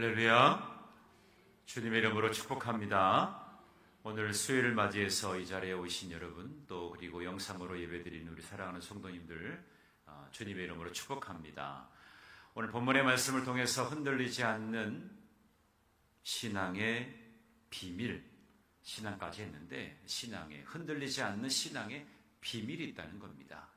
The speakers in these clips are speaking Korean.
할렐루야. 주님의 이름으로 축복합니다. 오늘 수요일을 맞이해서 이 자리에 오신 여러분, 또 그리고 영상으로 예배드리는 우리 사랑하는 성도님들, 주님의 이름으로 축복합니다. 오늘 본문의 말씀을 통해서 흔들리지 않는 신앙의 비밀, 신앙까지 했는데 신앙에 흔들리지 않는 신앙의 비밀이 있다는 겁니다.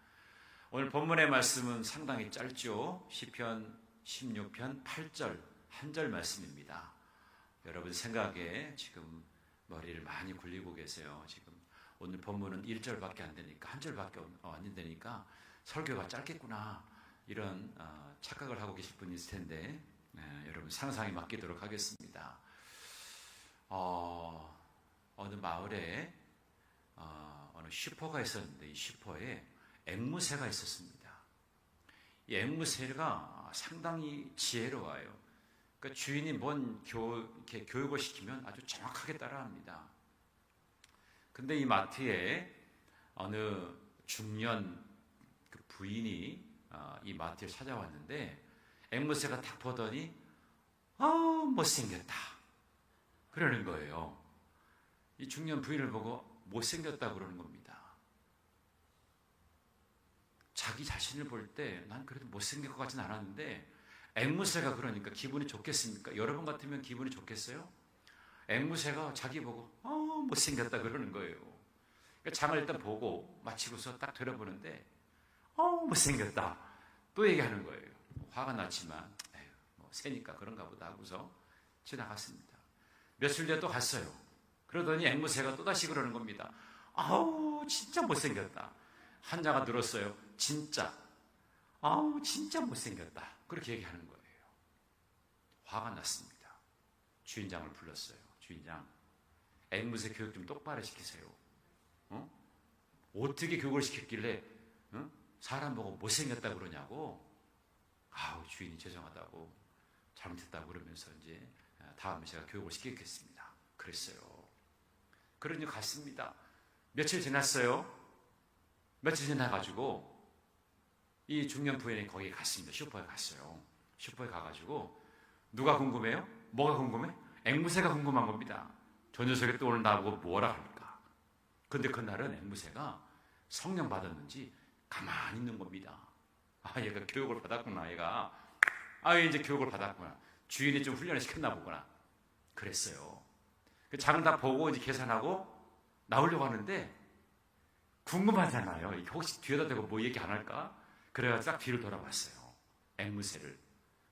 오늘 본문의 말씀은 상당히 짧죠. 시편 16편 8절 한 절 말씀입니다. 여러분 생각에 지금 머리를 많이 굴리고 계세요. 지금 오늘 본문은 1절밖에 안 되니까, 한 절밖에 안 되니까 설교가 짧겠구나, 이런 착각을 하고 계실 분이 있을 텐데, 여러분 상상에 맡기도록 하겠습니다. 어느 마을에 어느 슈퍼가 있었는데, 이 슈퍼에 앵무새가 있었습니다. 이 앵무새가 상당히 지혜로워요. 그러니까 주인이 뭔 이렇게 교육을 시키면 아주 정확하게 따라합니다. 근데 이 마트에 어느 중년 그 부인이 이 마트에 찾아왔는데, 앵무새가 딱 보더니 못생겼다 그러는 거예요. 이 중년 부인을 보고 못생겼다 그러는 겁니다. 자기 자신을 볼 때 난 그래도 못생길 것 같진 않았는데, 앵무새가 그러니까 기분이 좋겠습니까? 여러분 같으면 기분이 좋겠어요? 앵무새가 자기 보고 못생겼다 그러는 거예요. 그러니까 장을 일단 보고 마치고서 딱 돌아보는데 못생겼다 또 얘기하는 거예요. 화가 났지만 뭐 새니까 그런가 보다 하고서 지나갔습니다. 며칠 뒤에 또 갔어요. 그러더니 앵무새가 또다시 그러는 겁니다. 진짜 못생겼다. 한자가 늘었어요. 진짜 못생겼다, 그렇게 얘기하는 거예요. 화가 났습니다. 주인장을 불렀어요. 주인장, 앵무새 교육 좀 똑바로 시키세요. 어떻게 교육을 시켰길래 사람 보고 못생겼다 그러냐고. 주인이 죄송하다고, 잘못했다고 그러면서 이제 다음에 제가 교육을 시키겠습니다 그랬어요. 그러니 갔습니다. 며칠 지났어요. 며칠 지나가지고 이 중년 부인이 거기에 갔습니다. 슈퍼에 갔어요. 슈퍼에 가가지고 누가 궁금해요? 뭐가 궁금해? 앵무새가 궁금한 겁니다. 저 녀석이 또 오늘 나보고 뭐라 할까? 근데 그날은 앵무새가 성령 받았는지 가만히 있는 겁니다. 얘가 교육을 받았구나. 얘가 이제 교육을 받았구나. 주인이 좀 훈련을 시켰나 보구나. 그랬어요. 그 장을 다 보고 이제 계산하고 나오려고 하는데 궁금하잖아요. 혹시 뒤에다 대고 뭐 얘기 안 할까? 그래가지고 딱 뒤를 돌아봤어요. 앵무새를.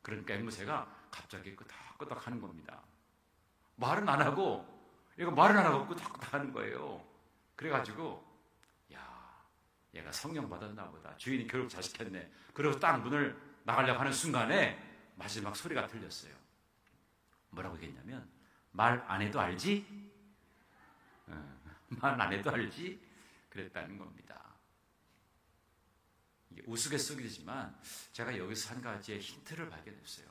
그러니까 앵무새가 갑자기 끄덕끄덕 하는 겁니다. 말은 안 하고, 끄덕끄덕 하는 거예요. 그래가지고, 얘가 성령 받았나 보다. 주인이 교육 잘 시켰네. 그리고 딱 문을 나가려고 하는 순간에 마지막 소리가 들렸어요. 뭐라고 얘기했냐면, 말 안 해도 알지? 말 안 해도 알지? 그랬다는 겁니다. 우스갯소리지만 제가 여기서 한 가지의 힌트를 발견했어요.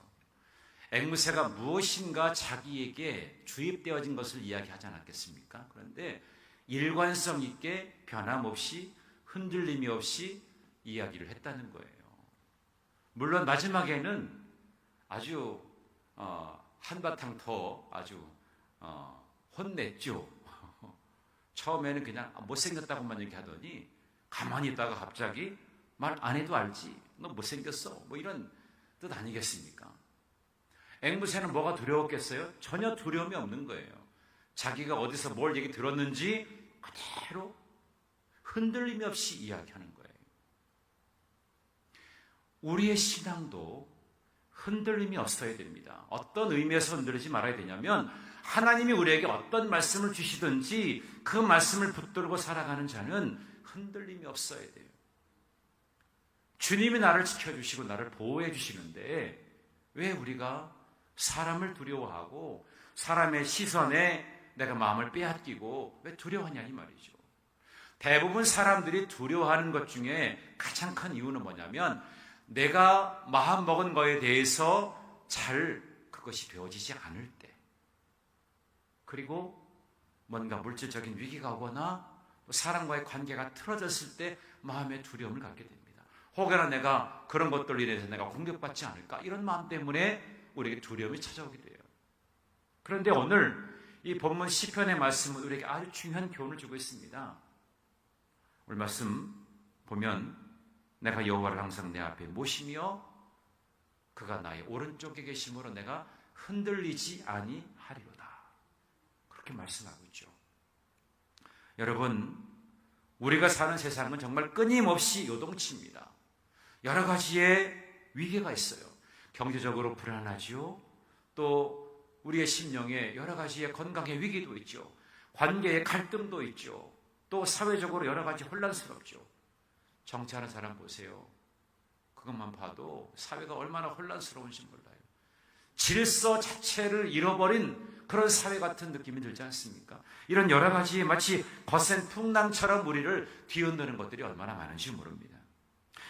앵무새가 무엇인가 자기에게 주입되어진 것을 이야기하지 않았겠습니까? 그런데 일관성 있게 변함없이 흔들림이 없이 이야기를 했다는 거예요. 물론 마지막에는 아주 한바탕 더 아주 혼냈죠. 처음에는 그냥 못생겼다고만 얘기하더니 가만히 있다가 갑자기 말 안 해도 알지? 너 못생겼어? 뭐 이런 뜻 아니겠습니까? 앵무새는 뭐가 두려웠겠어요? 전혀 두려움이 없는 거예요. 자기가 어디서 뭘 얘기 들었는지 그대로 흔들림이 없이 이야기하는 거예요. 우리의 신앙도 흔들림이 없어야 됩니다. 어떤 의미에서 흔들리지 말아야 되냐면, 하나님이 우리에게 어떤 말씀을 주시든지 그 말씀을 붙들고 살아가는 자는 흔들림이 없어야 돼요. 주님이 나를 지켜주시고 나를 보호해 주시는데 왜 우리가 사람을 두려워하고 사람의 시선에 내가 마음을 빼앗기고 왜 두려워하냐 이 말이죠. 대부분 사람들이 두려워하는 것 중에 가장 큰 이유는 뭐냐면, 내가 마음먹은 거에 대해서 잘 그것이 되어지지 않을 때, 그리고 뭔가 물질적인 위기가 오거나 사람과의 관계가 틀어졌을 때 마음의 두려움을 갖게 됩니다. 혹여나 내가 그런 것들로 인해서 내가 공격받지 않을까, 이런 마음 때문에 우리에게 두려움이 찾아오게 돼요. 그런데 오늘 이 본문 시편의 말씀은 우리에게 아주 중요한 교훈을 주고 있습니다. 오늘 말씀 보면 내가 여호와를 항상 내 앞에 모시며 그가 나의 오른쪽에 계심으로 내가 흔들리지 아니하리로다. 그렇게 말씀하고 있죠. 여러분, 우리가 사는 세상은 정말 끊임없이 요동칩니다. 여러 가지의 위기가 있어요. 경제적으로 불안하지요. 또 우리의 심령에 여러 가지의 건강의 위기도 있죠. 관계의 갈등도 있죠. 또 사회적으로 여러 가지 혼란스럽죠. 정치하는 사람 보세요. 그것만 봐도 사회가 얼마나 혼란스러운지 몰라요. 질서 자체를 잃어버린 그런 사회 같은 느낌이 들지 않습니까? 이런 여러 가지 마치 거센 풍랑처럼 우리를 뒤흔드는 것들이 얼마나 많은지 모릅니다.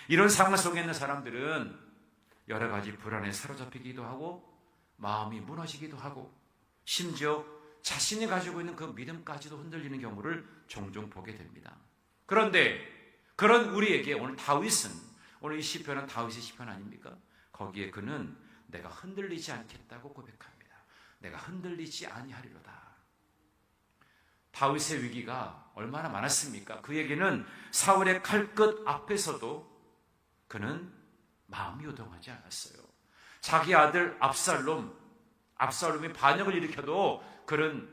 이런 상황 속에 있는 사람들은 여러 가지 불안에 사로잡히기도 하고 마음이 무너지기도 하고 심지어 자신이 가지고 있는 그 믿음까지도 흔들리는 경우를 종종 보게 됩니다. 그런데 그런 우리에게 오늘 다윗은, 오늘 이 시편은 다윗의 시편 아닙니까? 거기에 그는 내가 흔들리지 않겠다고 고백합니다. 내가 흔들리지 아니하리로다. 다윗의 위기가 얼마나 많았습니까? 그에게는 사울의 칼끝 앞에서도 그는 마음이 요동하지 않았어요. 자기 아들 압살롬이 반역을 일으켜도 그는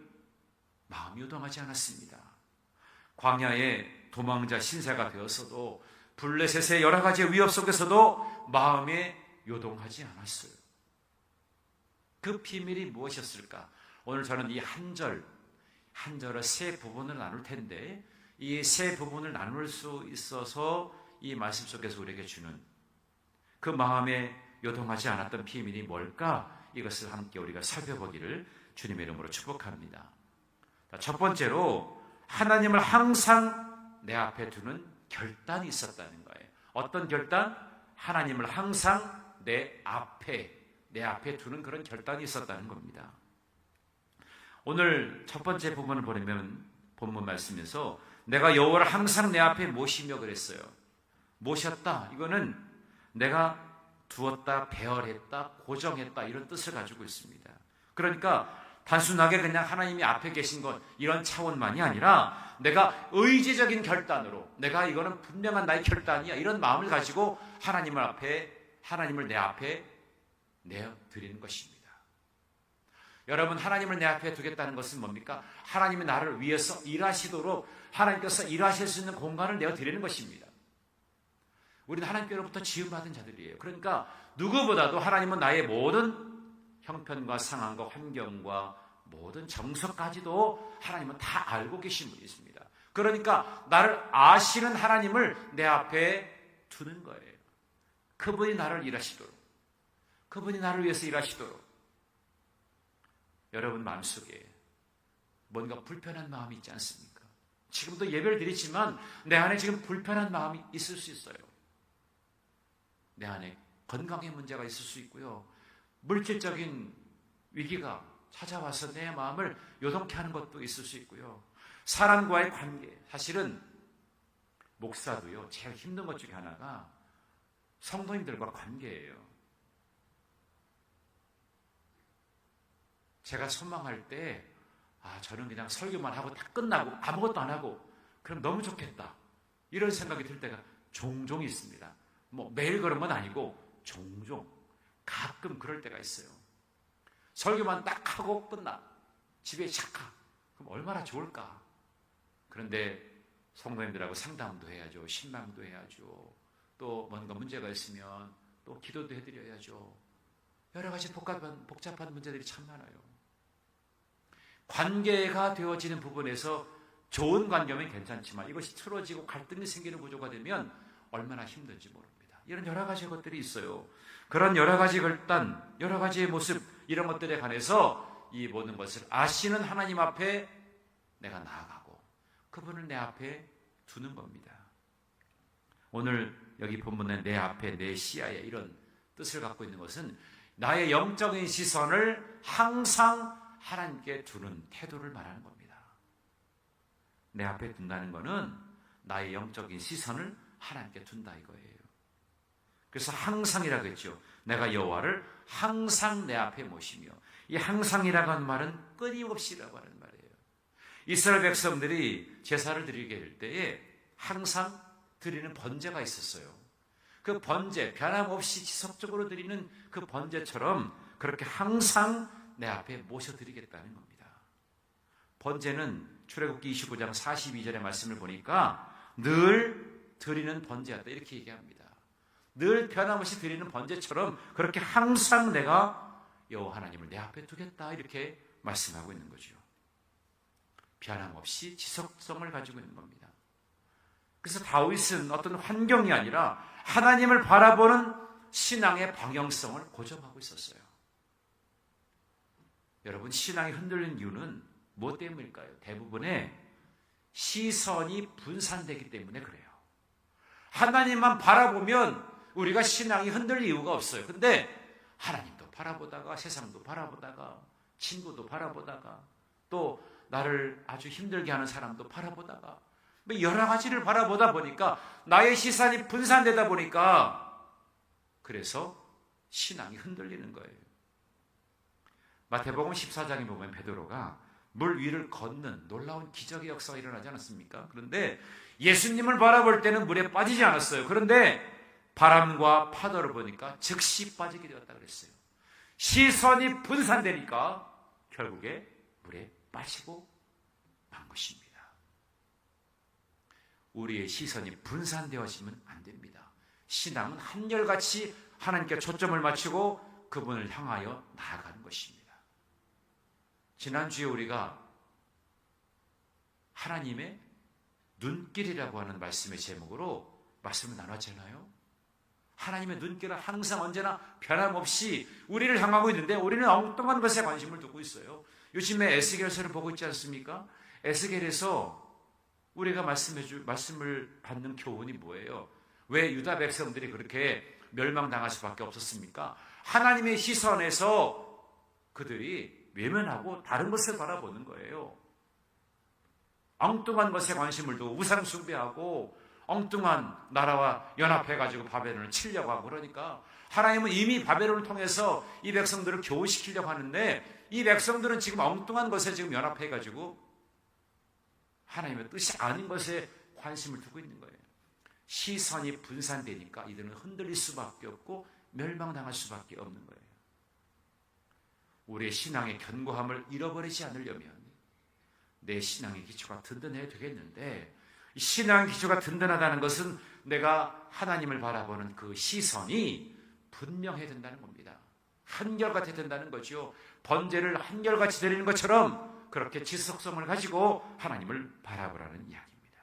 마음이 요동하지 않았습니다. 광야의 도망자 신세가 되었어도 블레셋의 여러 가지 위협 속에서도 마음에 요동하지 않았어요. 그 비밀이 무엇이었을까? 오늘 저는 이 한 절을 세 부분을 나눌 텐데 이 세 부분을 나눌 수 있어서 이 말씀 속에서 우리에게 주는 그 마음에 요동하지 않았던 비밀이 뭘까? 이것을 함께 우리가 살펴보기를 주님의 이름으로 축복합니다. 첫 번째로 하나님을 항상 내 앞에 두는 결단이 있었다는 거예요. 어떤 결단? 하나님을 항상 내 앞에 두는 그런 결단이 있었다는 겁니다. 오늘 첫 번째 부분을 보면 본문 말씀에서 내가 여호와를 항상 내 앞에 모시며 그랬어요. 모셨다. 이거는 내가 두었다, 배열했다, 고정했다 이런 뜻을 가지고 있습니다. 그러니까 단순하게 그냥 하나님이 앞에 계신 것 이런 차원만이 아니라 내가 의지적인 결단으로 내가 이거는 분명한 나의 결단이야 이런 마음을 가지고 하나님을 내 앞에 내어드리는 것입니다. 여러분, 하나님을 내 앞에 두겠다는 것은 뭡니까? 하나님이 나를 위해서 일하시도록 하나님께서 일하실 수 있는 공간을 내어드리는 것입니다. 우리는 하나님께로부터 지음받은 자들이에요. 그러니까 누구보다도 하나님은 나의 모든 형편과 상황과 환경과 모든 정서까지도 하나님은 다 알고 계신 분이십니다. 그러니까 나를 아시는 하나님을 내 앞에 두는 거예요. 그분이 나를 일하시도록, 그분이 나를 위해서 일하시도록. 여러분 마음속에 뭔가 불편한 마음이 있지 않습니까? 지금도 예배를 드리지만 내 안에 지금 불편한 마음이 있을 수 있어요. 내 안에 건강의 문제가 있을 수 있고요. 물질적인 위기가 찾아와서 내 마음을 요동케 하는 것도 있을 수 있고요. 사람과의 관계, 사실은 목사도요, 제일 힘든 것 중에 하나가 성도님들과 관계예요. 제가 소망할 때 저는 그냥 설교만 하고 다 끝나고 아무것도 안 하고 그럼 너무 좋겠다 이런 생각이 들 때가 종종 있습니다. 뭐 매일 그런 건 아니고 종종 가끔 그럴 때가 있어요. 설교만 딱 하고 끝나 집에 착각. 그럼 얼마나 좋을까. 그런데 성도님들하고 상담도 해야죠. 신방도 해야죠. 또 뭔가 문제가 있으면 또 기도도 해드려야죠. 여러 가지 복잡한 문제들이 참 많아요. 관계가 되어지는 부분에서 좋은 관계면 괜찮지만 이것이 틀어지고 갈등이 생기는 구조가 되면 얼마나 힘든지 모릅니다. 이런 여러 가지 것들이 있어요. 그런 여러 가지 결단, 여러 가지의 모습 이런 것들에 관해서 이 모든 것을 아시는 하나님 앞에 내가 나아가고 그분을 내 앞에 두는 겁니다. 오늘 여기 본문에 내 앞에 내 시야에 이런 뜻을 갖고 있는 것은 나의 영적인 시선을 항상 하나님께 두는 태도를 말하는 겁니다. 내 앞에 둔다는 것은 나의 영적인 시선을 하나님께 둔다 이거예요. 그래서 항상이라고 했죠. 내가 여호와를 항상 내 앞에 모시며, 이 항상이라고 하는 말은 끊임없이라고 하는 말이에요. 이스라엘 백성들이 제사를 드리게 될 때에 항상 드리는 번제가 있었어요. 그 번제, 변함없이 지속적으로 드리는 그 번제처럼 그렇게 항상 내 앞에 모셔드리겠다는 겁니다. 번제는 출애굽기 29장 42절의 말씀을 보니까 늘 드리는 번제였다 이렇게 얘기합니다. 늘 변함없이 드리는 번제처럼 그렇게 항상 내가 여호와 하나님을 내 앞에 두겠다 이렇게 말씀하고 있는 거죠. 변함없이 지속성을 가지고 있는 겁니다. 그래서 다윗은 어떤 환경이 아니라 하나님을 바라보는 신앙의 방향성을 고정하고 있었어요. 여러분, 신앙이 흔들리는 이유는 무엇 때문일까요? 대부분의 시선이 분산되기 때문에 그래요. 하나님만 바라보면 우리가 신앙이 흔들릴 이유가 없어요. 근데 하나님도 바라보다가, 세상도 바라보다가, 친구도 바라보다가, 또 나를 아주 힘들게 하는 사람도 바라보다가, 여러 가지를 바라보다 보니까 나의 시선이 분산되다 보니까 그래서 신앙이 흔들리는 거예요. 마태복음 14장에 보면 베드로가 물 위를 걷는 놀라운 기적의 역사가 일어나지 않았습니까? 그런데 예수님을 바라볼 때는 물에 빠지지 않았어요. 그런데 바람과 파도를 보니까 즉시 빠지게 되었다 그랬어요. 시선이 분산되니까 결국에 물에 빠지고 만 것입니다. 우리의 시선이 분산되어지면 안 됩니다. 신앙은 한결같이 하나님께 초점을 맞추고 그분을 향하여 나아가는 것입니다. 지난주에 우리가 하나님의 눈길이라고 하는 말씀의 제목으로 말씀을 나눴잖아요. 하나님의 눈길은 항상 언제나 변함없이 우리를 향하고 있는데 우리는 엉뚱한 것에 관심을 두고 있어요. 요즘에 에스겔서를 보고 있지 않습니까? 에스겔에서 우리가 말씀을 받는 교훈이 뭐예요? 왜 유다 백성들이 그렇게 멸망당할 수밖에 없었습니까? 하나님의 시선에서 그들이 외면하고 다른 것을 바라보는 거예요. 엉뚱한 것에 관심을 두고 우상 숭배하고 엉뚱한 나라와 연합해가지고 바벨론을 치려고 하고 그러니까 하나님은 이미 바벨론을 통해서 이 백성들을 교훈시키려고 하는데 이 백성들은 지금 엉뚱한 것에 지금 연합해가지고 하나님의 뜻이 아닌 것에 관심을 두고 있는 거예요. 시선이 분산되니까 이들은 흔들릴 수밖에 없고 멸망당할 수밖에 없는 거예요. 우리의 신앙의 견고함을 잃어버리지 않으려면 내 신앙의 기초가 든든해야 되겠는데 이 신앙의 기초가 든든하다는 것은 내가 하나님을 바라보는 그 시선이 분명해야 된다는 겁니다. 한결같이 된다는 거죠. 번제를 한결같이 드리는 것처럼 그렇게 지속성을 가지고 하나님을 바라보라는 이야기입니다.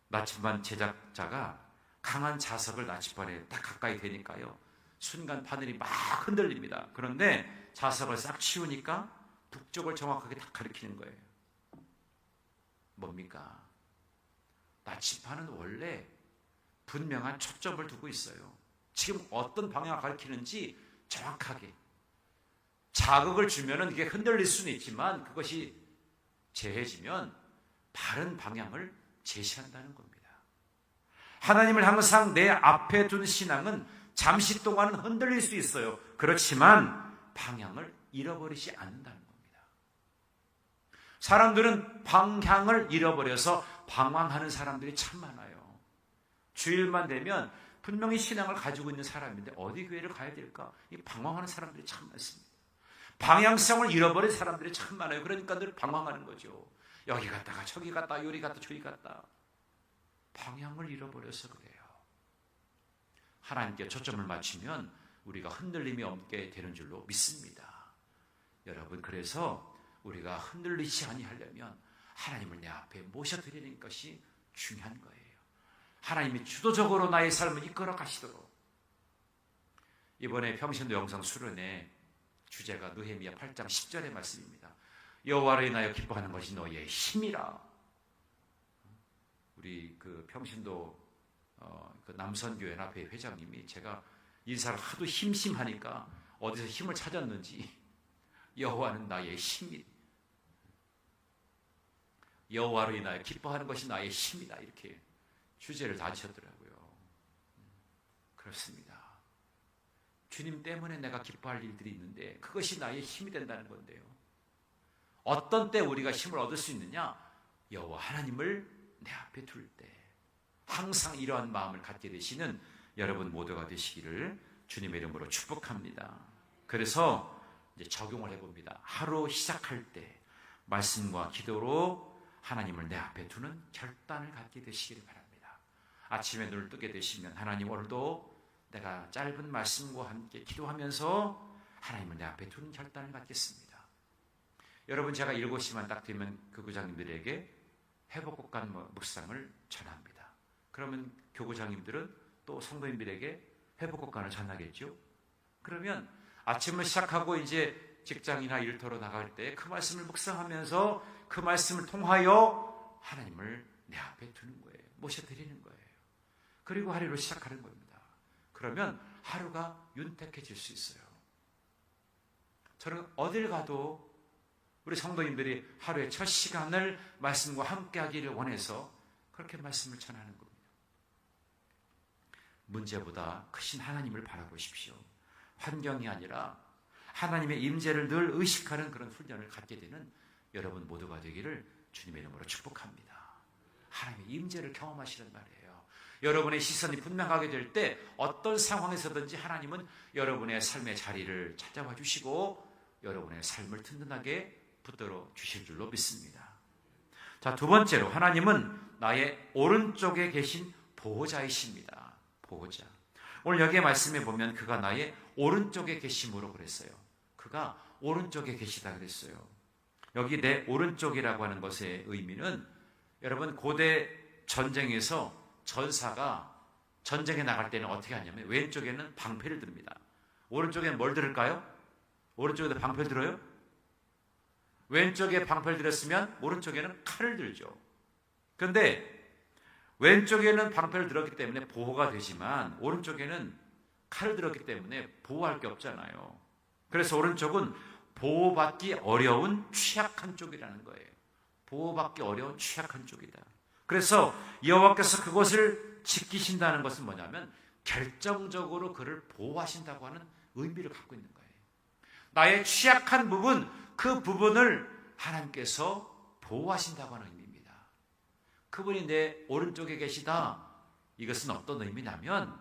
나침반 제작자가 강한 자석을 나침반에 딱 가까이 대니까요. 순간 바늘이 막 흔들립니다. 그런데 자석을 싹 치우니까 북쪽을 정확하게 딱 가리키는 거예요. 뭡니까? 나침반은 원래 분명한 초점을 두고 있어요. 지금 어떤 방향을 가리키는지 정확하게. 자극을 주면은 이게 흔들릴 수는 있지만 그것이 재해지면 바른 방향을 제시한다는 겁니다. 하나님을 항상 내 앞에 둔 신앙은 잠시 동안은 흔들릴 수 있어요. 그렇지만 방향을 잃어버리지 않는다는 겁니다. 사람들은 방향을 잃어버려서 방황하는 사람들이 참 많아요. 주일만 되면 분명히 신앙을 가지고 있는 사람인데 어디 교회를 가야 될까? 이 방황하는 사람들이 참 많습니다. 방향성을 잃어버린 사람들이 참 많아요. 그러니까 늘 방황하는 거죠. 여기 갔다가 저기 갔다 요리 갔다 저리 갔다. 방향을 잃어버려서 그래요. 하나님께 초점을 맞추면 우리가 흔들림이 없게 되는 줄로 믿습니다. 여러분, 그래서 우리가 흔들리지 아니하려면 하나님을 내 앞에 모셔드리는 것이 중요한 거예요. 하나님이 주도적으로 나의 삶을 이끌어 가시도록. 이번에 평신도 영상 수련회 주제가 느헤미야 8장 10절의 말씀입니다. 여호와를 인하여 기뻐하는 것이 너의 힘이라. 우리 그 평신도 그 남선교회 연합회 회장님이 제가 인사를 하도 심심하니까 어디서 힘을 찾았는지 여호와는 나의 힘이, 여호와로 인하여 기뻐하는 것이 나의 힘이다 이렇게 주제를 다지셨더라고요. 그렇습니다. 주님 때문에 내가 기뻐할 일들이 있는데 그것이 나의 힘이 된다는 건데요. 어떤 때 우리가 힘을 얻을 수 있느냐? 여호와 하나님을 내 앞에 둘 때. 항상 이러한 마음을 갖게 되시는 여러분 모두가 되시기를 주님의 이름으로 축복합니다. 그래서 이제 적용을 해봅니다. 하루 시작할 때 말씀과 기도로 하나님을 내 앞에 두는 결단을 갖게 되시기를 바랍니다. 아침에 눈을 뜨게 되시면 하나님 오늘도 내가 짧은 말씀과 함께 기도하면서 하나님을 내 앞에 두는 결단을 갖겠습니다. 여러분 제가 7시만 딱 되면 교구장님들에게 회복곡간 묵상을 전합니다. 그러면 교구장님들은 또 성도님들에게 회복곡간을 전하겠죠. 그러면 아침을 시작하고 이제 직장이나 일터로 나갈 때 그 말씀을 묵상하면서 그 말씀을 통하여 하나님을 내 앞에 두는 거예요. 모셔드리는 거예요. 그리고 하루를 시작하는 겁니다. 그러면 하루가 윤택해질 수 있어요. 저는 어딜 가도 우리 성도님들이 하루의 첫 시간을 말씀과 함께 하기를 원해서 그렇게 말씀을 전하는 겁니다. 문제보다 크신 하나님을 바라보십시오. 환경이 아니라 하나님의 임재를 늘 의식하는 그런 훈련을 갖게 되는 여러분 모두가 되기를 주님의 이름으로 축복합니다. 하나님의 임재를 경험하시는 말이에요. 여러분의 시선이 분명하게 될 때 어떤 상황에서든지 하나님은 여러분의 삶의 자리를 찾아와 주시고 여러분의 삶을 든든하게 붙들어 주실 줄로 믿습니다. 자, 두 번째로 하나님은 나의 오른쪽에 계신 보호자이십니다. 보호자. 오늘 여기에 말씀해 보면 그가 나의 오른쪽에 계심으로 그랬어요. 그가 오른쪽에 계시다 그랬어요. 여기 내 오른쪽이라고 하는 것의 의미는 여러분 고대 전쟁에서 전사가 전쟁에 나갈 때는 어떻게 하냐면 왼쪽에는 방패를 듭니다. 오른쪽에는 뭘 들을까요? 오른쪽에도 방패를 들어요? 왼쪽에 방패를 들었으면 오른쪽에는 칼을 들죠. 그런데 왼쪽에는 방패를 들었기 때문에 보호가 되지만 오른쪽에는 칼을 들었기 때문에 보호할 게 없잖아요. 그래서 오른쪽은 보호받기 어려운 취약한 쪽이라는 거예요. 보호받기 어려운 취약한 쪽이다. 그래서 여호와께서 그것을 지키신다는 것은 뭐냐면 결정적으로 그를 보호하신다고 하는 의미를 갖고 있는 거예요. 나의 취약한 부분, 그 부분을 하나님께서 보호하신다고 하는 의미입니다. 그분이 내 오른쪽에 계시다. 이것은 어떤 의미냐면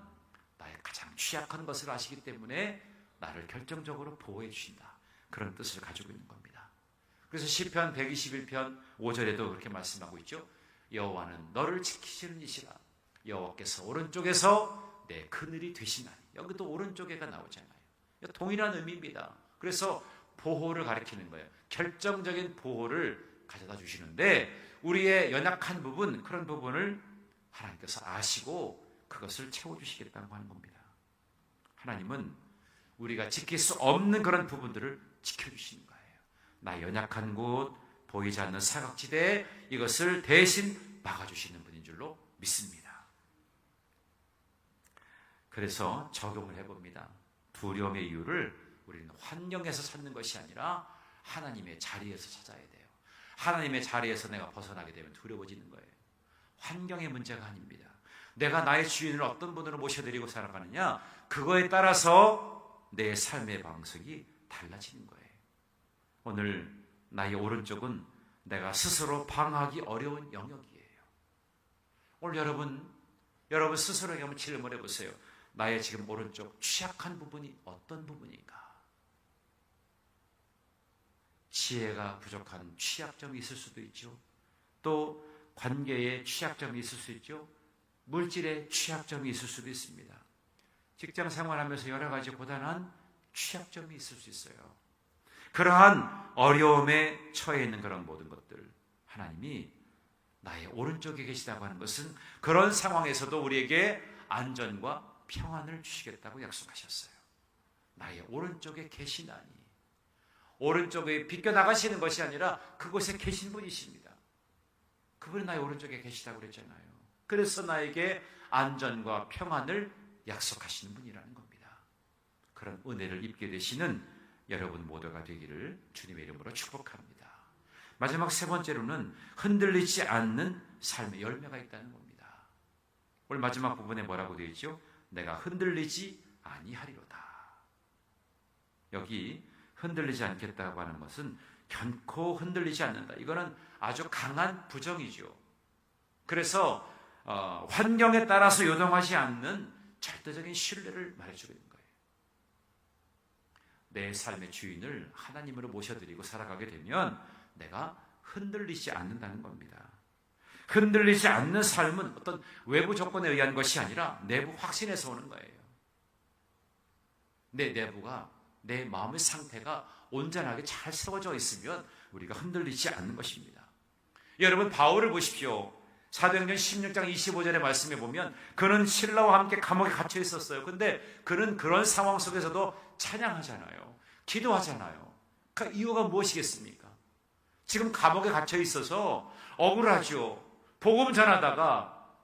나의 가장 취약한 것을 아시기 때문에 나를 결정적으로 보호해 주신다. 그런 뜻을 가지고 있는 겁니다. 그래서 시편 121편 5절에도 그렇게 말씀하고 있죠. 여호와는 너를 지키시는 이시라. 여호와께서 오른쪽에서 내 그늘이 되시나니. 여기도 오른쪽에가 나오잖아요. 동일한 의미입니다. 그래서 보호를 가리키는 거예요. 결정적인 보호를 가져다 주시는데 우리의 연약한 부분, 그런 부분을 하나님께서 아시고 그것을 채워주시겠다고 하는 겁니다. 하나님은 우리가 지킬 수 없는 그런 부분들을 지켜주시는 거예요. 나 연약한 곳, 보이지 않는 사각지대에 이것을 대신 막아주시는 분인 줄로 믿습니다. 그래서 적용을 해봅니다. 두려움의 이유를 우리는 환경에서 찾는 것이 아니라 하나님의 자리에서 찾아야 돼요. 하나님의 자리에서 내가 벗어나게 되면 두려워지는 거예요. 환경의 문제가 아닙니다. 내가 나의 주인을 어떤 분으로 모셔드리고 살아가느냐, 그거에 따라서 내 삶의 방식이 달라지는 거예요. 오늘 나의 오른쪽은 내가 스스로 방어하기 어려운 영역이에요. 오늘 여러분 스스로에게 한번 질문을 해보세요. 나의 지금 오른쪽 취약한 부분이 어떤 부분인가? 지혜가 부족한 취약점이 있을 수도 있죠. 또 관계에 취약점이 있을 수 있죠. 물질에 취약점이 있을 수도 있습니다. 직장 생활하면서 여러 가지 고단한 취약점이 있을 수 있어요. 그러한 어려움에 처해 있는 그런 모든 것들, 하나님이 나의 오른쪽에 계시다고 하는 것은 그런 상황에서도 우리에게 안전과 평안을 주시겠다고 약속하셨어요. 나의 오른쪽에 계시나니. 오른쪽에 비껴나가시는 것이 아니라 그곳에 계신 분이십니다. 그분이 나의 오른쪽에 계시다고 그랬잖아요. 그래서 나에게 안전과 평안을 약속하시는 분이라는 겁니다. 그런 은혜를 입게 되시는 여러분 모두가 되기를 주님의 이름으로 축복합니다. 마지막 세 번째로는 흔들리지 않는 삶의 열매가 있다는 겁니다. 오늘 마지막 부분에 뭐라고 되어 있죠? 내가 흔들리지 아니하리로다. 여기 흔들리지 않겠다고 하는 것은 결코 흔들리지 않는다. 이거는 아주 강한 부정이죠. 그래서 환경에 따라서 요동하지 않는 절대적인 신뢰를 말해주고 있는 거예요. 내 삶의 주인을 하나님으로 모셔드리고 살아가게 되면 내가 흔들리지 않는다는 겁니다. 흔들리지 않는 삶은 어떤 외부 조건에 의한 것이 아니라 내부 확신에서 오는 거예요. 내 내부가, 내 마음의 상태가 온전하게 잘 세워져 있으면 우리가 흔들리지 않는 것입니다. 여러분, 바울을 보십시오. 사도행전 16장 25절의 말씀에 보면 그는 신라와 함께 감옥에 갇혀 있었어요. 근데 그는 그런 상황 속에서도 찬양하잖아요. 기도하잖아요. 그 이유가 무엇이겠습니까? 지금 감옥에 갇혀 있어서 억울하죠. 복음 전하다가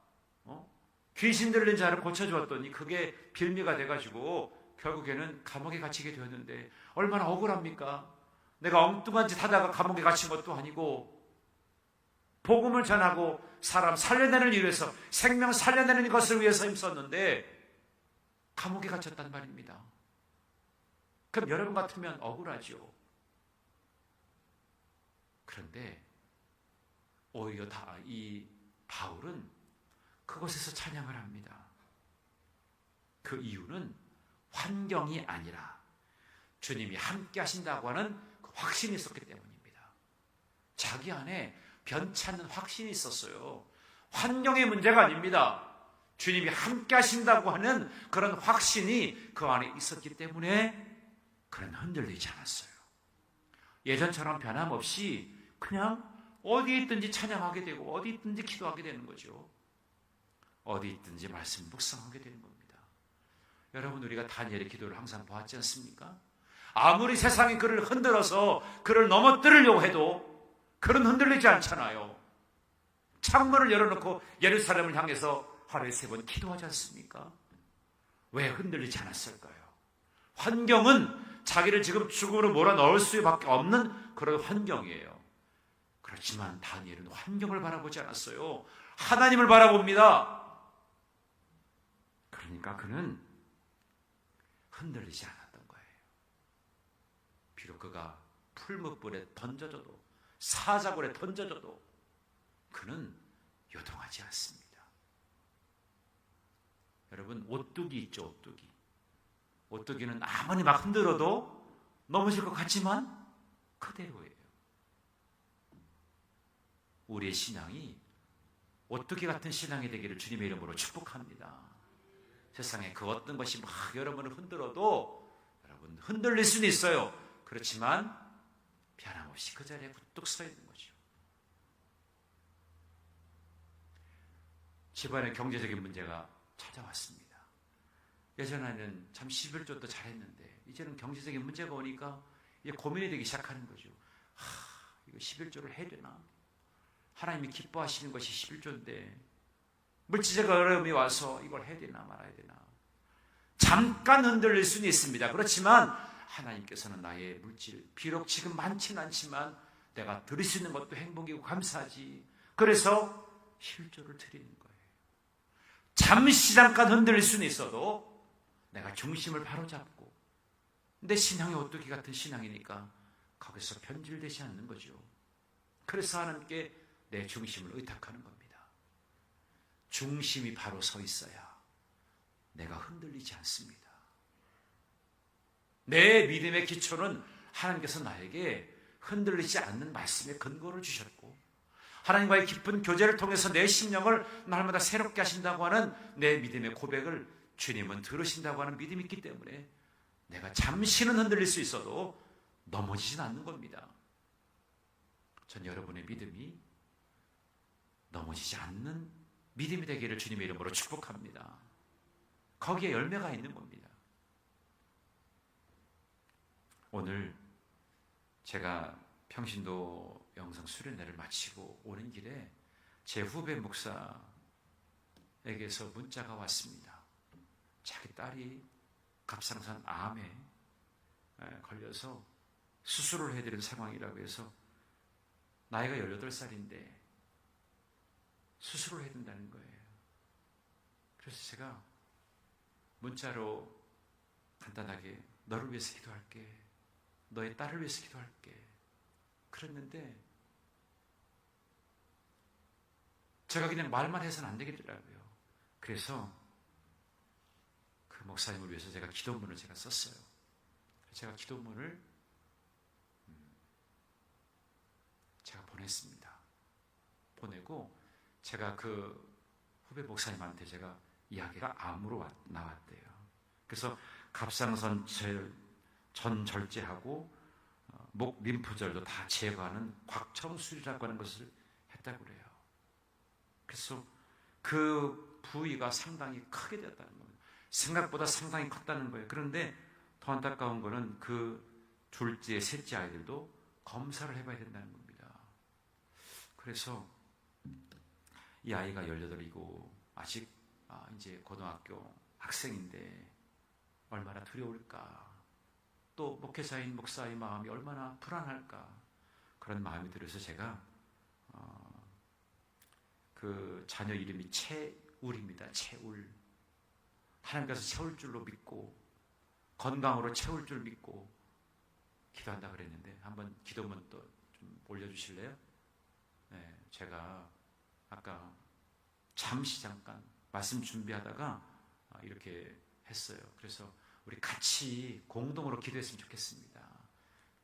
귀신 들린 자를 고쳐주었더니 그게 빌미가 돼가지고 결국에는 감옥에 갇히게 되었는데 얼마나 억울합니까? 내가 엉뚱한 짓 하다가 감옥에 갇힌 것도 아니고 복음을 전하고 사람 살려내는 일을 위해서, 생명 살려내는 것을 위해서 힘썼는데 감옥에 갇혔단 말입니다. 그럼 여러분 같으면 억울하죠. 그런데 오히려 이 바울은 그곳에서 찬양을 합니다. 그 이유는 환경이 아니라 주님이 함께 하신다고 하는 그 확신이 있었기 때문입니다. 자기 안에 변찮는 확신이 있었어요. 환경의 문제가 아닙니다. 주님이 함께 하신다고 하는 그런 확신이 그 안에 있었기 때문에 그는 흔들리지 않았어요. 예전처럼 변함없이 그냥 어디 있든지 찬양하게 되고 어디 있든지 기도하게 되는 거죠. 어디 있든지 말씀 묵상하게 되는 겁니다. 여러분, 우리가 다니엘의 기도를 항상 보았지 않습니까? 아무리 세상이 그를 흔들어서 그를 넘어뜨리려고 해도 그는 흔들리지 않잖아요. 창문을 열어놓고 예루살렘을 향해서 하루에 3번 기도하지 않습니까? 왜 흔들리지 않았을까요? 환경은 자기를 지금 죽음으로 몰아넣을 수밖에 없는 그런 환경이에요. 그렇지만 다니엘은 환경을 바라보지 않았어요. 하나님을 바라봅니다. 그러니까 그는 흔들리지 않았던 거예요. 비록 그가 풀무불에 던져져도, 사자굴에 던져져도 그는 요동하지 않습니다. 여러분, 오뚜기 있죠, 오뚜기. 오뚜기는 아무리 막 흔들어도 넘어질 것 같지만 그대로예요. 우리의 신앙이 오뚜기 같은 신앙이 되기를 주님의 이름으로 축복합니다. 세상에 그 어떤 것이 막 여러분을 흔들어도 여러분 흔들릴 수는 있어요. 그렇지만 변함없이 그 자리에 굴뚝 서 있는 거죠. 집안에 경제적인 문제가 찾아왔습니다. 예전에는 참 11조도 잘했는데 이제는 경제적인 문제가 오니까 이제 고민이 되기 시작하는 거죠. 이거 11조를 해야 되나? 하나님이 기뻐하시는 것이 11조인데 물질적 어려움이 와서 이걸 해야 되나 말아야 되나. 잠깐 흔들릴 수는 있습니다. 그렇지만 하나님께서는 나의 물질, 비록 지금 많지는 않지만 내가 드릴 수 있는 것도 행복이고 감사하지. 그래서 11조를 드리는 거예요. 잠시 잠깐 흔들릴 수는 있어도 내가 중심을 바로잡고 내 신앙이 오뚜기 같은 신앙이니까 거기서 변질되지 않는 거죠. 그래서 하나님께 내 중심을 의탁하는 겁니다. 중심이 바로 서 있어야 내가 흔들리지 않습니다. 내 믿음의 기초는 하나님께서 나에게 흔들리지 않는 말씀의 근거를 주셨고 하나님과의 깊은 교제를 통해서 내 심령을 날마다 새롭게 하신다고 하는 내 믿음의 고백을 주님은 들으신다고 하는 믿음이 있기 때문에 내가 잠시는 흔들릴 수 있어도 넘어지진 않는 겁니다. 전 여러분의 믿음이 넘어지지 않는 믿음이 되기를 주님의 이름으로 축복합니다. 거기에 열매가 있는 겁니다. 오늘 제가 평신도 영성 수련회를 마치고 오는 길에 제 후배 목사에게서 문자가 왔습니다. 자기 딸이 갑상선 암에 걸려서 수술을 해드린 상황이라고 해서 나이가 18살인데 수술을 해야 된다는 거예요. 그래서 제가 문자로 간단하게 너를 위해서 기도할게, 너의 딸을 위해서 기도할게 그랬는데 제가 그냥 말만 해서는 안 되겠더라고요. 그래서 그 목사님을 위해서 제가 기도문을 제가 썼어요. 제가 기도문을 제가 보냈습니다. 보내고 제가 그 후배 목사님한테 제가 이야기가 암으로 나왔대요. 그래서 갑상선 전 절제하고 목 림프절도 다 제거하는 곽청술이라고 하는 것을 했다고 그래요. 그래서 그 부위가 상당히 크게 되었다는 겁니다. 생각보다 상당히 컸다는 거예요. 그런데 더 안타까운 거는 그 둘째, 셋째 아이들도 검사를 해봐야 된다는 겁니다. 그래서 이 아이가 18이고 아직 이제 고등학교 학생인데 얼마나 두려울까, 또 목회자인 목사의 마음이 얼마나 불안할까, 그런 마음이 들어서 제가 그 자녀 이름이 채울입니다. 채울. 하나님께서 채울 줄로 믿고 건강으로 채울 줄 믿고 기도한다 그랬는데 한번 기도문 또 좀 올려주실래요? 네, 제가 아까 잠깐 말씀 준비하다가 이렇게 했어요. 그래서 우리 같이 공동으로 기도했으면 좋겠습니다.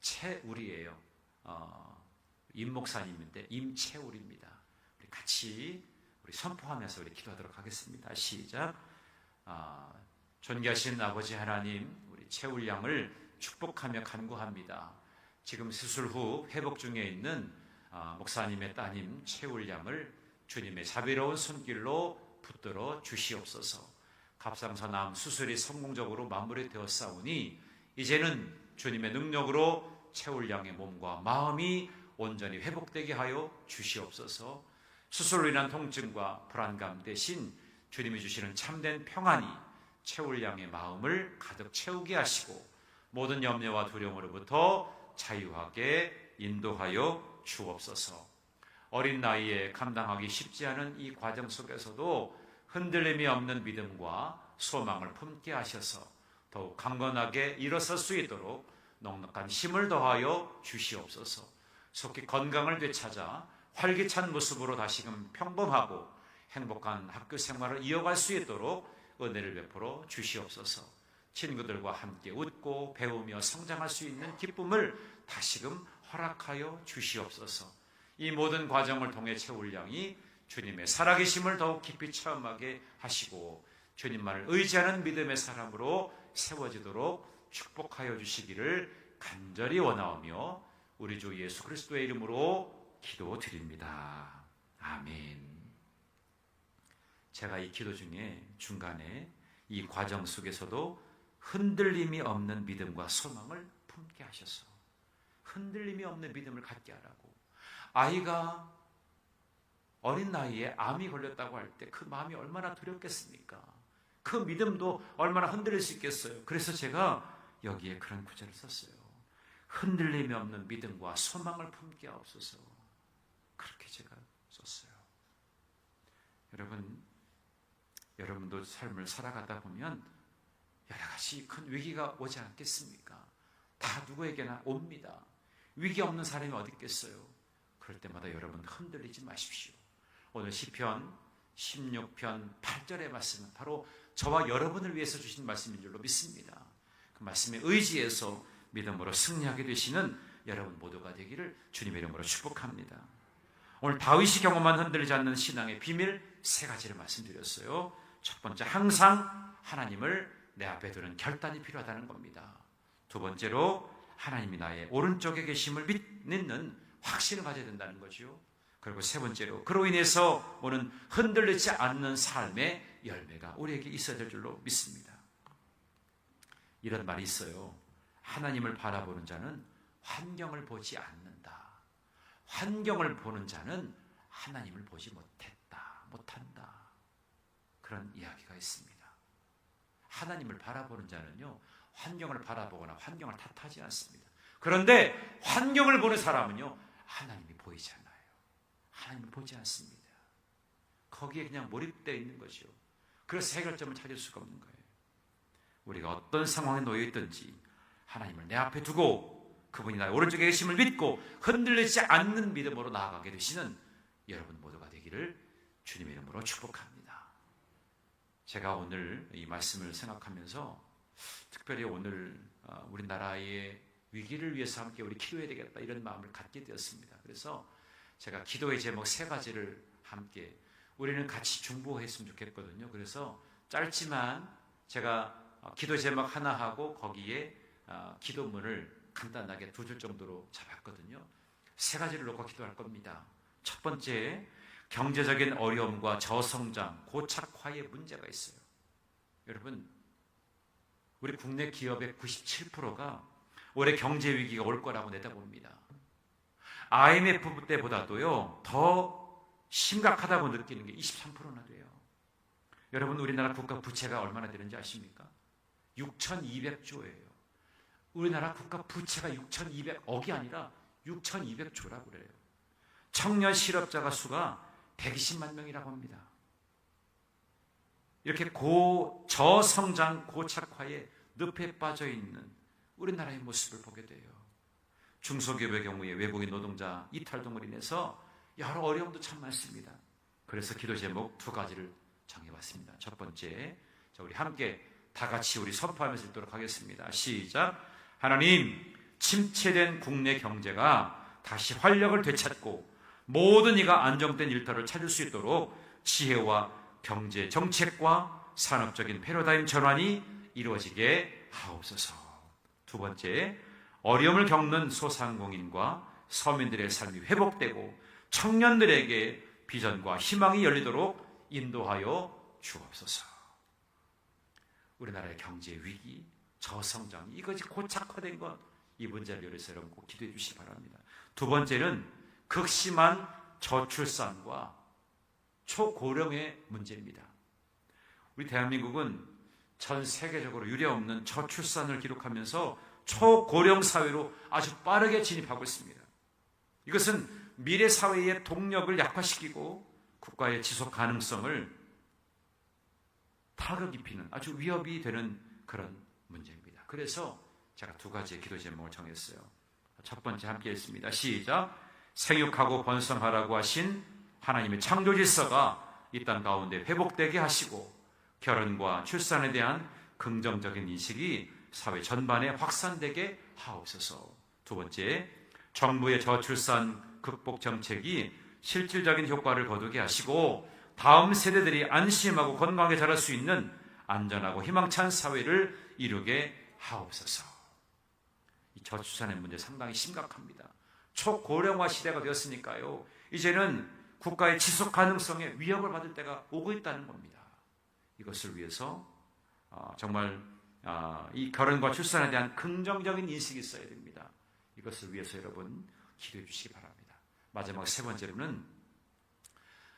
채울이에요. 임 목사님인데 임채울입니다. 우리 같이 우리 선포하면서 우리 기도하도록 하겠습니다. 시작. 존귀하신 아버지 하나님, 우리 채울 양을 축복하며 간구합니다. 지금 수술 후 회복 중에 있는 목사님의 따님 채울 양을 주님의 자비로운 손길로 붙들어 주시옵소서. 갑상선암 수술이 성공적으로 마무리되었사오니 이제는 주님의 능력으로 채울 양의 몸과 마음이 온전히 회복되게 하여 주시옵소서. 수술로 인한 통증과 불안감 대신 주님이 주시는 참된 평안이 채울 양의 마음을 가득 채우게 하시고 모든 염려와 두려움으로부터 자유하게 인도하여 주옵소서. 어린 나이에 감당하기 쉽지 않은 이 과정 속에서도 흔들림이 없는 믿음과 소망을 품게 하셔서 더욱 강건하게 일어설 수 있도록 넉넉한 힘을 더하여 주시옵소서. 속히 건강을 되찾아 활기찬 모습으로 다시금 평범하고 행복한 학교 생활을 이어갈 수 있도록 은혜를 베풀어 주시옵소서. 친구들과 함께 웃고 배우며 성장할 수 있는 기쁨을 다시금 허락하여 주시옵소서. 이 모든 과정을 통해 채울 양이 주님의 살아계심을 더욱 깊이 체험하게 하시고 주님만을 의지하는 믿음의 사람으로 세워지도록 축복하여 주시기를 간절히 원하오며 우리 주 예수 그리스도의 이름으로 기도드립니다. 아멘. 제가 이 기도 중에 중간에 이 과정 속에서도 흔들림이 없는 믿음과 소망을 품게 하셔서 흔들림이 없는 믿음을 갖게 하라고. 아이가 어린 나이에 암이 걸렸다고 할 때 그 마음이 얼마나 두렵겠습니까? 그 믿음도 얼마나 흔들릴 수 있겠어요. 그래서 제가 여기에 그런 구절을 썼어요. 흔들림이 없는 믿음과 소망을 품게 하옵소서. 그렇게 제가 썼어요. 여러분도 삶을 살아가다 보면 여러 가지 큰 위기가 오지 않겠습니까? 다 누구에게나 옵니다. 위기 없는 사람이 어디 있겠어요? 그럴 때마다 여러분 흔들리지 마십시오. 오늘 시편 16편 8절의 말씀은 바로 저와 여러분을 위해서 주신 말씀인 줄로 믿습니다. 그 말씀에 의지해서 믿음으로 승리하게 되시는 여러분 모두가 되기를 주님의 이름으로 축복합니다. 오늘 다윗이 경험한 흔들리지 않는 신앙의 비밀 3가지를 말씀드렸어요. 첫 번째, 항상 하나님을 내 앞에 두는 결단이 필요하다는 겁니다. 두 번째로, 하나님이 나의 오른쪽에 계심을 믿는 확신을 가져야 된다는 거죠. 그리고 세 번째로, 그로 인해서 오는 흔들리지 않는 삶의 열매가 우리에게 있어야 될 줄로 믿습니다. 이런 말이 있어요. 하나님을 바라보는 자는 환경을 보지 않는다. 환경을 보는 자는 하나님을 보지 못한다. 그런 이야기가 있습니다. 하나님을 바라보는 자는요, 환경을 바라보거나 환경을 탓하지 않습니다. 그런데 환경을 보는 사람은요, 하나님이 보이잖아요. 하나님을 보지 않습니다. 거기에 그냥 몰입되어 있는 것이요. 그래서 해결점을 찾을 수가 없는 거예요. 우리가 어떤 상황에 놓여 있든지 하나님을 내 앞에 두고 그분이 나의 오른쪽에 계심을 믿고 흔들리지 않는 믿음으로 나아가게 되시는 여러분 모두가 되기를 주님의 이름으로 축복합니다. 제가 오늘 이 말씀을 생각하면서 특별히 오늘 우리나라의 위기를 위해서 함께 우리 기도해야 되겠다 이런 마음을 갖게 되었습니다. 그래서 제가 기도의 제목 3가지를 함께 우리는 같이 중보했으면 좋겠거든요. 그래서 짧지만 제가 기도 제목 하나 하고 거기에 기도문을 간단하게 2줄 정도로 잡았거든요. 3가지를 놓고 기도할 겁니다. 첫 번째, 경제적인 어려움과 저성장, 고착화의 문제가 있어요. 여러분, 우리 국내 기업의 97%가 올해 경제 위기가 올 거라고 내다봅니다. IMF 때보다도요 더 심각하다고 느끼는 게 23%나 돼요. 여러분, 우리나라 국가 부채가 얼마나 되는지 아십니까? 6,200조예요. 우리나라 국가 부채가 6,200억이 아니라 6,200조라고 그래요. 청년 실업자가 수가 120만 명이라고 합니다. 이렇게 저성장 고착화의 늪에 빠져 있는 우리나라의 모습을 보게 돼요. 중소기업의 경우에 외국인 노동자 이탈 등으로 인해서 여러 어려움도 참 많습니다. 그래서 기도 제목 2가지를 정해봤습니다. 첫 번째, 우리 함께 다 같이 우리 선포하면서 읽도록 하겠습니다. 시작. 하나님, 침체된 국내 경제가 다시 활력을 되찾고 모든 이가 안정된 일터를 찾을 수 있도록 지혜와 경제 정책과 산업적인 패러다임 전환이 이루어지게 하옵소서. 2번째, 어려움을 겪는 소상공인과 서민들의 삶이 회복되고 청년들에게 비전과 희망이 열리도록 인도하여 주옵소서. 우리나라의 경제 위기, 저성장, 이것이 고착화된 것, 이 문제를 위해서 여러분 꼭 기도해 주시기 바랍니다. 2번째는 극심한 저출산과 초고령의 문제입니다. 우리 대한민국은 전 세계적으로 유례없는 저출산을 기록하면서 초고령 사회로 아주 빠르게 진입하고 있습니다. 이것은 미래 사회의 동력을 약화시키고 국가의 지속 가능성을 타격 입히는 아주 위협이 되는 그런 문제입니다. 그래서 제가 2가지의 기도 제목을 정했어요. 첫 번째 함께 읽습니다. 시작. 생육하고 번성하라고 하신 하나님의 창조 질서가 이 땅 가운데 회복되게 하시고 결혼과 출산에 대한 긍정적인 인식이 사회 전반에 확산되게 하옵소서. 2번째, 정부의 저출산 극복 정책이 실질적인 효과를 거두게 하시고 다음 세대들이 안심하고 건강하게 자랄 수 있는 안전하고 희망찬 사회를 이루게 하옵소서. 이 저출산의 문제 상당히 심각합니다. 초고령화 시대가 되었으니까요, 이제는 국가의 지속 가능성에 위협을 받을 때가 오고 있다는 겁니다. 이것을 위해서 정말 이 결혼과 출산에 대한 긍정적인 인식이 있어야 됩니다. 이것을 위해서 여러분 기도해 주시기 바랍니다. 마지막 3번째로는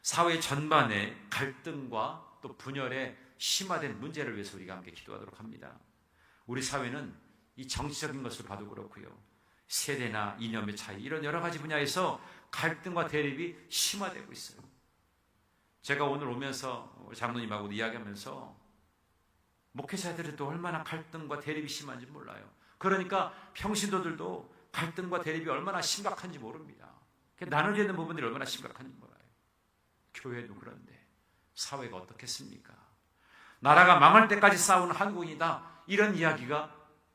사회 전반의 갈등과 또 분열의 심화된 문제를 위해서 우리가 함께 기도하도록 합니다. 우리 사회는 이 정치적인 것을 봐도 그렇고요, 세대나 이념의 차이, 이런 여러 가지 분야에서 갈등과 대립이 심화되고 있어요. 제가 오늘 오면서 장로님하고 이야기하면서 목회자들이 또 얼마나 갈등과 대립이 심한지 몰라요. 그러니까 평신도들도 갈등과 대립이 얼마나 심각한지 모릅니다. 나눠져 있는 부분들이 얼마나 심각한지 몰라요. 교회도 그런데 사회가 어떻겠습니까? 나라가 망할 때까지 싸우는 한국인이다, 이런 이야기가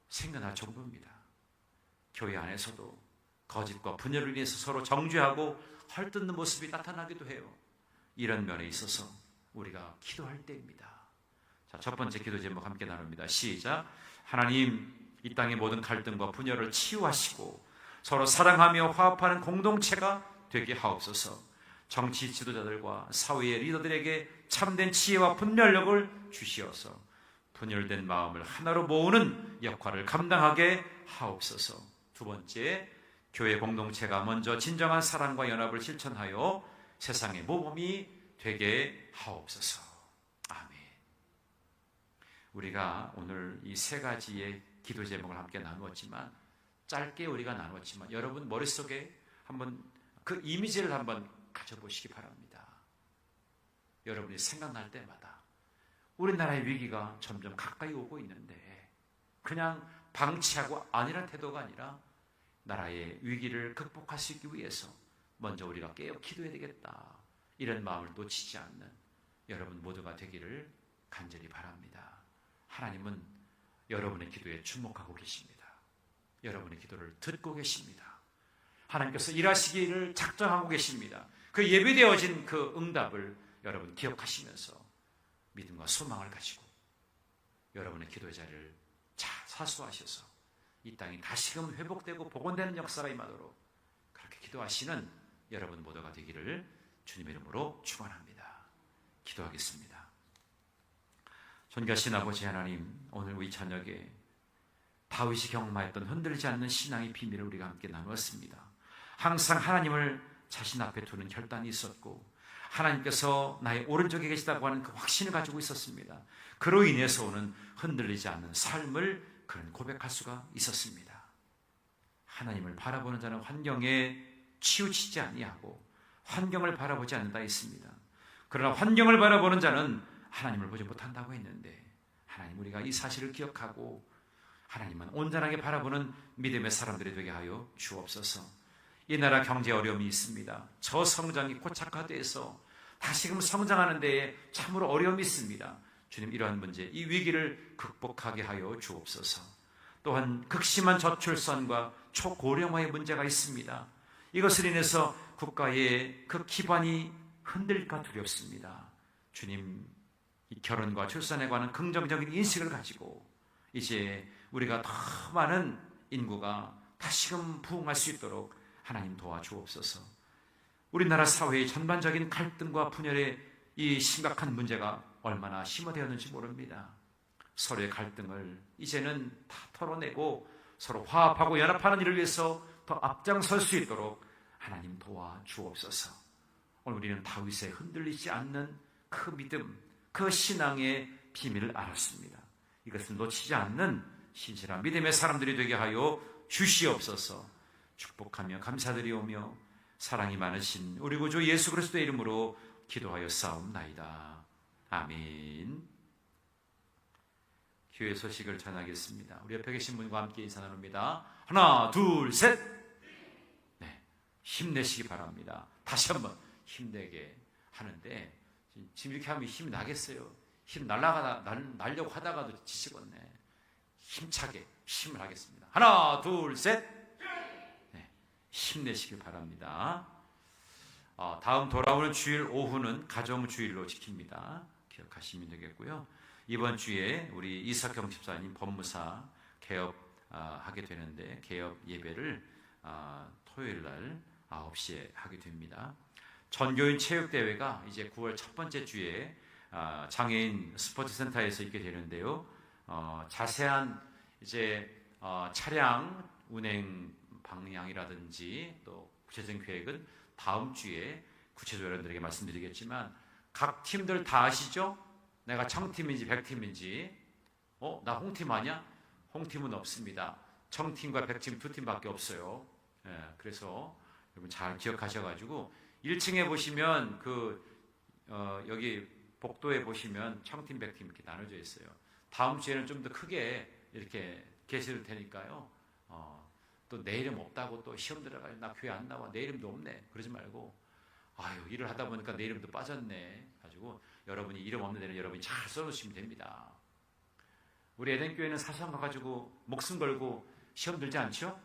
생겨날 정도입니다. 교회 안에서도 거짓과 분열을 위해서 서로 정죄하고 헐뜯는 모습이 나타나기도 해요. 이런 면에 있어서 우리가 기도할 때입니다. 자, 첫 번째 기도 제목 함께 나눕니다. 시작. 하나님, 이 땅의 모든 갈등과 분열을 치유하시고 서로 사랑하며 화합하는 공동체가 되게 하옵소서. 정치 지도자들과 사회의 리더들에게 참된 지혜와 분별력을 주시어서 분열된 마음을 하나로 모으는 역할을 감당하게 하옵소서. 2번째, 교회 공동체가 먼저 진정한 사랑과 연합을 실천하여 세상의 모범이 되게 하옵소서. 아멘. 우리가 오늘 이 3가지의 기도 제목을 함께 나누었지만, 짧게 우리가 나누었지만, 여러분 머릿속에 한번 그 이미지를 한번 가져보시기 바랍니다. 여러분이 생각날 때마다 우리나라의 위기가 점점 가까이 오고 있는데 그냥 방치하고 안일한 태도가 아니라 나라의 위기를 극복할 수 있기 위해서 먼저 우리가 깨어 기도해야 되겠다, 이런 마음을 놓치지 않는 여러분 모두가 되기를 간절히 바랍니다. 하나님은 여러분의 기도에 주목하고 계십니다. 여러분의 기도를 듣고 계십니다. 하나님께서 일하시기를 작정하고 계십니다. 그 예비되어진 그 응답을 여러분 기억하시면서 믿음과 소망을 가지고 여러분의 기도의 자리를 잘 사수하셔서 이 땅이 다시금 회복되고 복원되는 역사가 임하도록 그렇게 기도하시는 여러분 모두가 되기를 주님의 이름으로 축원합니다. 기도하겠습니다. 존귀하신 아버지 하나님, 오늘 우리 저녁에 다윗이 경험하였던 흔들리지 않는 신앙의 비밀을 우리가 함께 나누었습니다. 항상 하나님을 자신 앞에 두는 결단이 있었고 하나님께서 나의 오른쪽에 계시다고 하는 그 확신을 가지고 있었습니다. 그로 인해서 오는 흔들리지 않는 삶을 그는 고백할 수가 있었습니다. 하나님을 바라보는 자는 환경에 치우치지 아니하고 환경을 바라보지 않는다 했습니다. 그러나 환경을 바라보는 자는 하나님을 보지 못한다고 했는데, 하나님, 우리가 이 사실을 기억하고 하나님은 온전하게 바라보는 믿음의 사람들이 되게 하여 주옵소서. 이 나라 경제 어려움이 있습니다. 저성장이 고착화돼서 다시금 성장하는 데에 참으로 어려움이 있습니다. 주님, 이러한 문제, 이 위기를 극복하게 하여 주옵소서. 또한 극심한 저출산과 초고령화의 문제가 있습니다. 이것을 인해서 국가의 그 기반이 흔들릴까 두렵습니다. 주님, 이 결혼과 출산에 관한 긍정적인 인식을 가지고 이제 우리가 더 많은 인구가 다시금 부흥할 수 있도록 하나님 도와주옵소서. 우리나라 사회의 전반적인 갈등과 분열의 이 심각한 문제가 얼마나 심화되었는지 모릅니다. 서로의 갈등을 이제는 다 털어내고 서로 화합하고 연합하는 일을 위해서 더 앞장설 수 있도록 하나님 도와주옵소서. 오늘 우리는 다윗의 흔들리지 않는 그 믿음, 그 신앙의 비밀을 알았습니다. 이것을 놓치지 않는 신실한 믿음의 사람들이 되게 하여 주시옵소서. 축복하며 감사드리오며 사랑이 많으신 우리 구주 예수 그리스도의 이름으로 기도하여 싸움나이다. 아멘. 교회 소식을 전하겠습니다. 우리 옆에 계신 분과 함께 인사 나눕니다. 하나, 둘, 셋. 네, 힘내시기 바랍니다. 다시 한번 힘내게 하는데 지금 이렇게 하면 힘이 나겠어요? 힘 날려고 하다가도 지치겠네. 힘차게 힘을 하겠습니다. 하나, 둘, 셋. 네, 힘내시길 바랍니다. 다음 돌아오는 주일 오후는 가정주일로 지킵니다. 기억하시면 되겠고요. 이번 주에 우리 이석경 집사님 법무사 개업하게 되는데 개업 예배를 토요일 날 9시에 하게 됩니다. 전교인 체육대회가 이제 9월 첫 번째 주에 장애인 스포츠센터에서 있게 되는데요. 자세한 이제 차량 운행 방향이라든지 또 구체적인 계획은 다음 주에 구체적으로 여러분들에게 말씀드리겠지만 각 팀들 다 아시죠? 내가 청팀인지 백팀인지 나 홍팀 아니야? 홍팀은 없습니다. 청팀과 백팀 두 팀밖에 없어요. 그래서 여러분 잘 기억하셔가지고 1층에 보시면 여기 복도에 보시면 청팀 백팀 이렇게 나눠져 있어요. 다음 주에는 좀 더 크게 이렇게 게시를 테니까요. 또 내 이름 없다고 또 시험 들어가요. 나 교회 안 나와. 내 이름도 없네. 그러지 말고 일을 하다 보니까 내 이름도 빠졌네. 가지고 여러분이 이름 없는 데는 여러분이 잘 써놓으시면 됩니다. 우리 에덴교회는 사소한 거 가지고 목숨 걸고 시험 들지 않죠?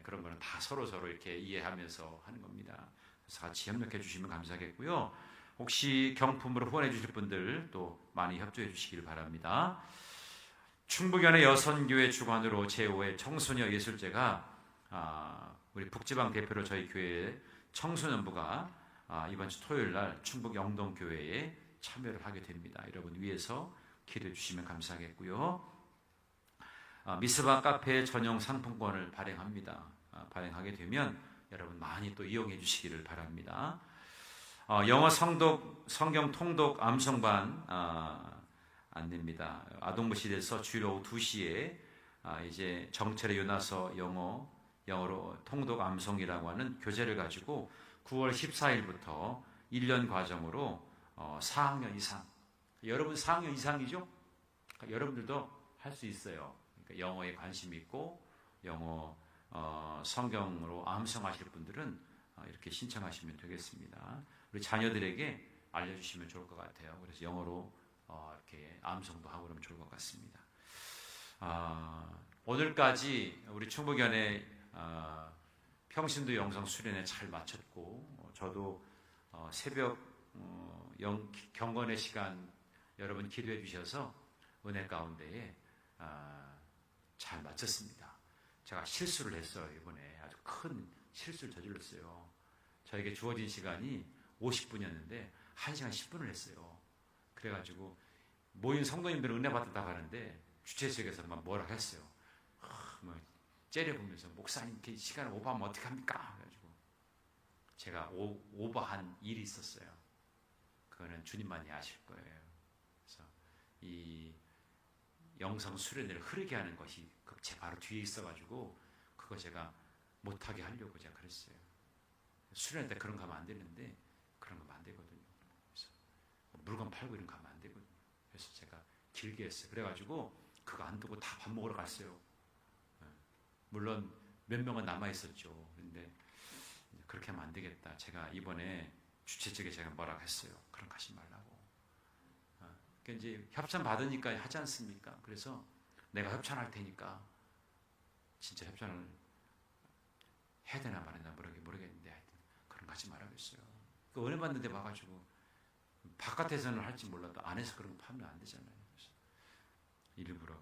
그런 거는 다 서로 이렇게 이해하면서 하는 겁니다. 그래서 같이 협력해 주시면 감사하겠고요. 혹시 경품으로 후원해 주실 분들 또 많이 협조해 주시길 바랍니다. 충북연의 여선교회 주관으로 제5회 청소년 예술제가 우리 북지방 대표로 저희 교회 청소년부가 이번 주 토요일 날 충북 영동교회에 참여를 하게 됩니다. 여러분 위해서 기도해 주시면 감사하겠고요. 미스바 카페 전용 상품권을 발행합니다. 발행하게 되면 여러분 많이 또 이용해 주시기를 바랍니다. 영어 성경 통독 암송반 안내입니다. 아동부실에서 주일 오후 2시에 이제 정철의 요나서 영어로 통독 암송이라고 하는 교재를 가지고 9월 14일부터 1년 과정으로 4학년 이상 여러분 4학년 이상이죠? 그러니까 여러분들도 할 수 있어요. 그러니까 영어에 관심이 있고 영어 성경으로 암송하실 분들은 이렇게 신청하시면 되겠습니다. 우리 자녀들에게 알려주시면 좋을 것 같아요. 그래서 영어로 이렇게 암송도 하고 그러면 좋을 것 같습니다. 오늘까지 우리 충북연의 평신도 영성 수련회 잘 마쳤고 저도 새벽 경건의 시간 여러분 기도해 주셔서 은혜 가운데에 잘 마쳤습니다. 제가 실수를 했어요. 이번에 아주 큰 실수를 저질렀어요. 저에게 주어진 시간이 50분이었는데 1시간 10분을 했어요. 그래가지고 모인 성도님들은 은혜 받았다고 하는데 주최측에서 막 뭐라 했어요. 뭐 째려보면서 목사님 이렇게 시간을 오버하면 어떡합니까? 그래가지고 제가 오버한 일이 있었어요. 그거는 주님만이 아실 거예요. 그래서 이 영성 수련회를 흐르게 하는 것이 제 바로 뒤에 있어가지고 그거 제가 못하게 하려고 제가 그랬어요. 수련회 때 그런 거 하면 안 되는데 그런 거 하면 안 되거든요. 그래서 물건 팔고 이런 거 하면 안 되거든요. 그래서 제가 길게 했어요. 그래가지고 그거 안 두고 다 밥 먹으러 갔어요. 물론 몇 명은 남아있었죠. 그런데 그렇게 하면 안 되겠다. 제가 이번에 주최 측에 제가 뭐라고 했어요. 그런 거 하지 말라고. 그러니까 이제 협찬 받으니까 하지 않습니까? 그래서 내가 협찬할 테니까 진짜 협찬을 해야 되나 말이나 모르겠는데 하여튼 그런 거 하지 말아야겠어요. 그 은혜 받는 데 와가지고 바깥에서는 할지 몰라도 안에서 그런 거 파면 안 되잖아요. 그래서 일부러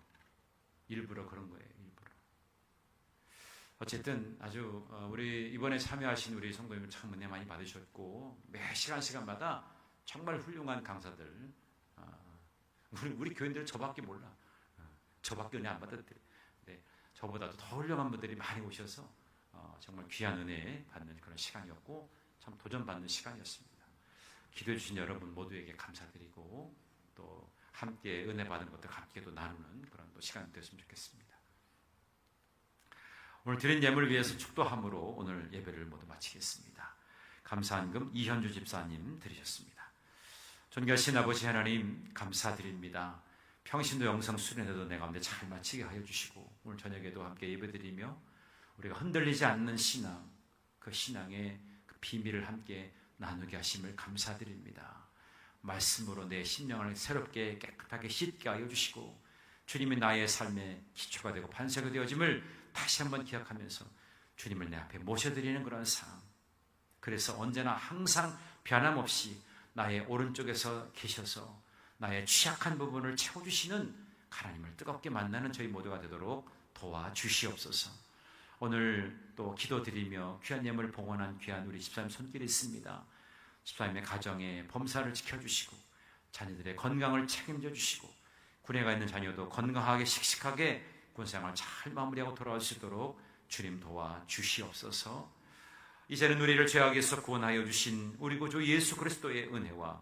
그런 거예요. 일부러. 어쨌든 아주 우리 이번에 참여하신 우리 성도님들 참 은혜 많이 받으셨고 매 시간마다 정말 훌륭한 강사들 우리 교인들은 저밖에 몰라. 저밖에 은혜 안 받았대. 네, 저보다도 더 훌륭한 분들이 많이 오셔서 정말 귀한 은혜 받는 그런 시간이었고 참 도전받는 시간이었습니다. 기도해 주신 여러분 모두에게 감사드리고 또 함께 은혜 받은 것들 함께도 나누는 그런 또 시간이 되었으면 좋겠습니다. 오늘 드린 예물을 위해서 축도함으로 오늘 예배를 모두 마치겠습니다. 감사한금 이현주 집사님 드리셨습니다. 존귀하신 아버지 하나님 감사드립니다. 평신도 영성 수련회도 내 가운데 잘 마치게 하여 주시고 오늘 저녁에도 함께 예배드리며 우리가 흔들리지 않는 신앙, 그 신앙의 그 비밀을 함께 나누게 하심을 감사드립니다. 말씀으로 내 심령을 새롭게 깨끗하게 씻게 하여 주시고 주님이 나의 삶의 기초가 되고 반석이 되어짐을 다시 한번 기억하면서 주님을 내 앞에 모셔드리는 그런 삶, 그래서 언제나 항상 변함없이 나의 오른쪽에서 계셔서 나의 취약한 부분을 채워주시는 하나님을 뜨겁게 만나는 저희 모두가 되도록 도와주시옵소서. 오늘 또 기도드리며 귀한 예물 봉헌한 귀한 우리 집사님 손길이 있습니다. 집사님의 가정에 범사를 지켜주시고 자녀들의 건강을 책임져 주시고 군에 가 있는 자녀도 건강하게 씩씩하게 군생활 잘 마무리하고 돌아올 수 있도록 주님 도와주시옵소서. 이제는 우리를 죄악에서 구원하여 주신 우리 구주 예수 그리스도의 은혜와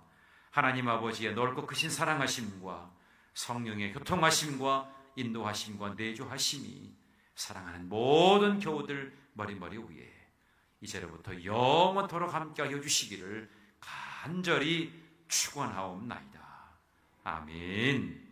하나님 아버지의 넓고 크신 사랑하심과 성령의 교통하심과 인도하심과 내주하심이 사랑하는 모든 교우들 머리머리 위에 이제로부터 영원토록 함께하여 주시기를 간절히 축원하옵나이다. 아멘.